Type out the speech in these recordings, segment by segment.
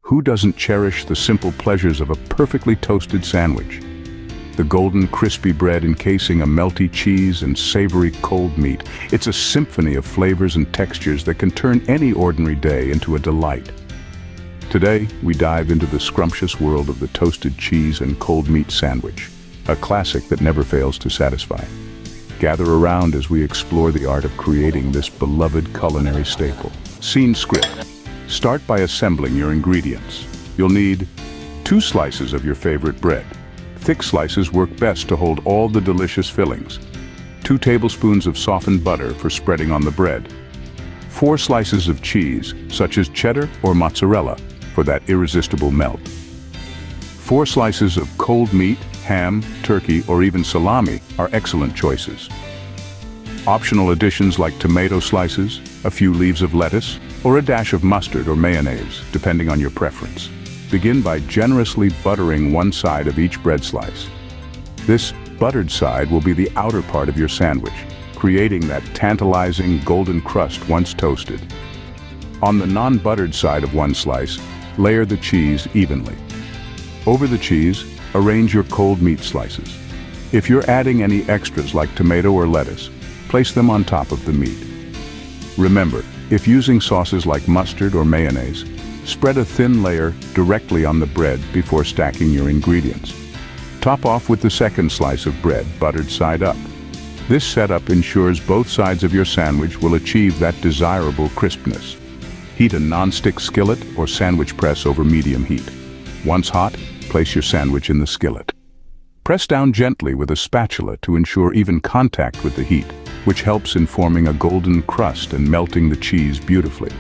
Who doesn't cherish the simple pleasures of a perfectly toasted sandwich? The golden, crispy bread encasing a melty cheese and savory cold meat. It's a symphony of flavors and textures that can turn any ordinary day into a delight. Today, we dive into the scrumptious world of the toasted cheese and cold meat sandwich, a classic that never fails to satisfy. Gather around as we explore the art of creating this beloved culinary staple. Scene script. Start by assembling your ingredients. You'll need 2 slices of your favorite bread. Thick slices work best to hold all the delicious fillings. 2 tablespoons of softened butter for spreading on the bread. 4 slices of cheese, such as cheddar or mozzarella, for that irresistible melt. 4 slices of cold meat, ham, turkey, or even salami are excellent choices. Optional additions like tomato slices, a few leaves of lettuce, or a dash of mustard or mayonnaise, depending on your preference. Begin by generously buttering one side of each bread slice. This buttered side will be the outer part of your sandwich, creating that tantalizing golden crust once toasted. On the non-buttered side of one slice, layer the cheese evenly. Over the cheese, arrange your cold meat slices. If you're adding any extras like tomato or lettuce, place them on top of the meat. Remember, if using sauces like mustard or mayonnaise, spread a thin layer directly on the bread before stacking your ingredients. Top off with the second slice of bread, buttered side up. This setup ensures both sides of your sandwich will achieve that desirable crispness. Heat a non-stick skillet or sandwich press over medium heat. Once hot, place your sandwich in the skillet. Press down gently with a spatula to ensure even contact with the heat, which helps in forming a golden crust and melting the cheese beautifully.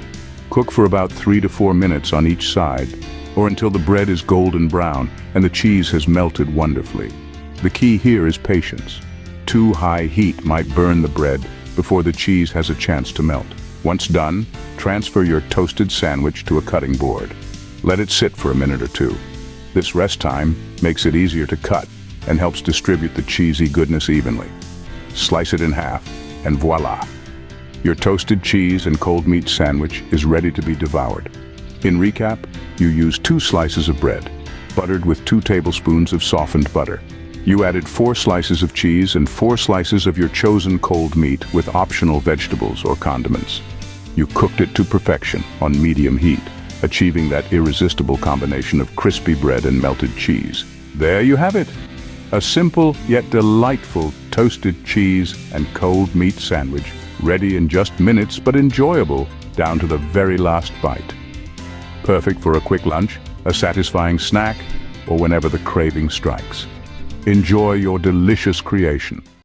Cook for about 3 to 4 minutes on each side, or until the bread is golden brown and the cheese has melted wonderfully. The key here is patience. Too high heat might burn the bread before the cheese has a chance to melt. Once done, transfer your toasted sandwich to a cutting board. Let it sit for a minute or 2. This rest time makes it easier to cut and helps distribute the cheesy goodness evenly. Slice it in half, and voila! Your toasted cheese and cold meat sandwich is ready to be devoured. In recap, you used 2 slices of bread, buttered with 2 tablespoons of softened butter. You added 4 slices of cheese and 4 slices of your chosen cold meat with optional vegetables or condiments. You cooked it to perfection on medium heat, achieving that irresistible combination of crispy bread and melted cheese. There you have it! A simple yet delightful toasted cheese and cold meat sandwich, ready in just minutes but enjoyable down to the very last bite. Perfect for a quick lunch, a satisfying snack, or whenever the craving strikes. Enjoy your delicious creation.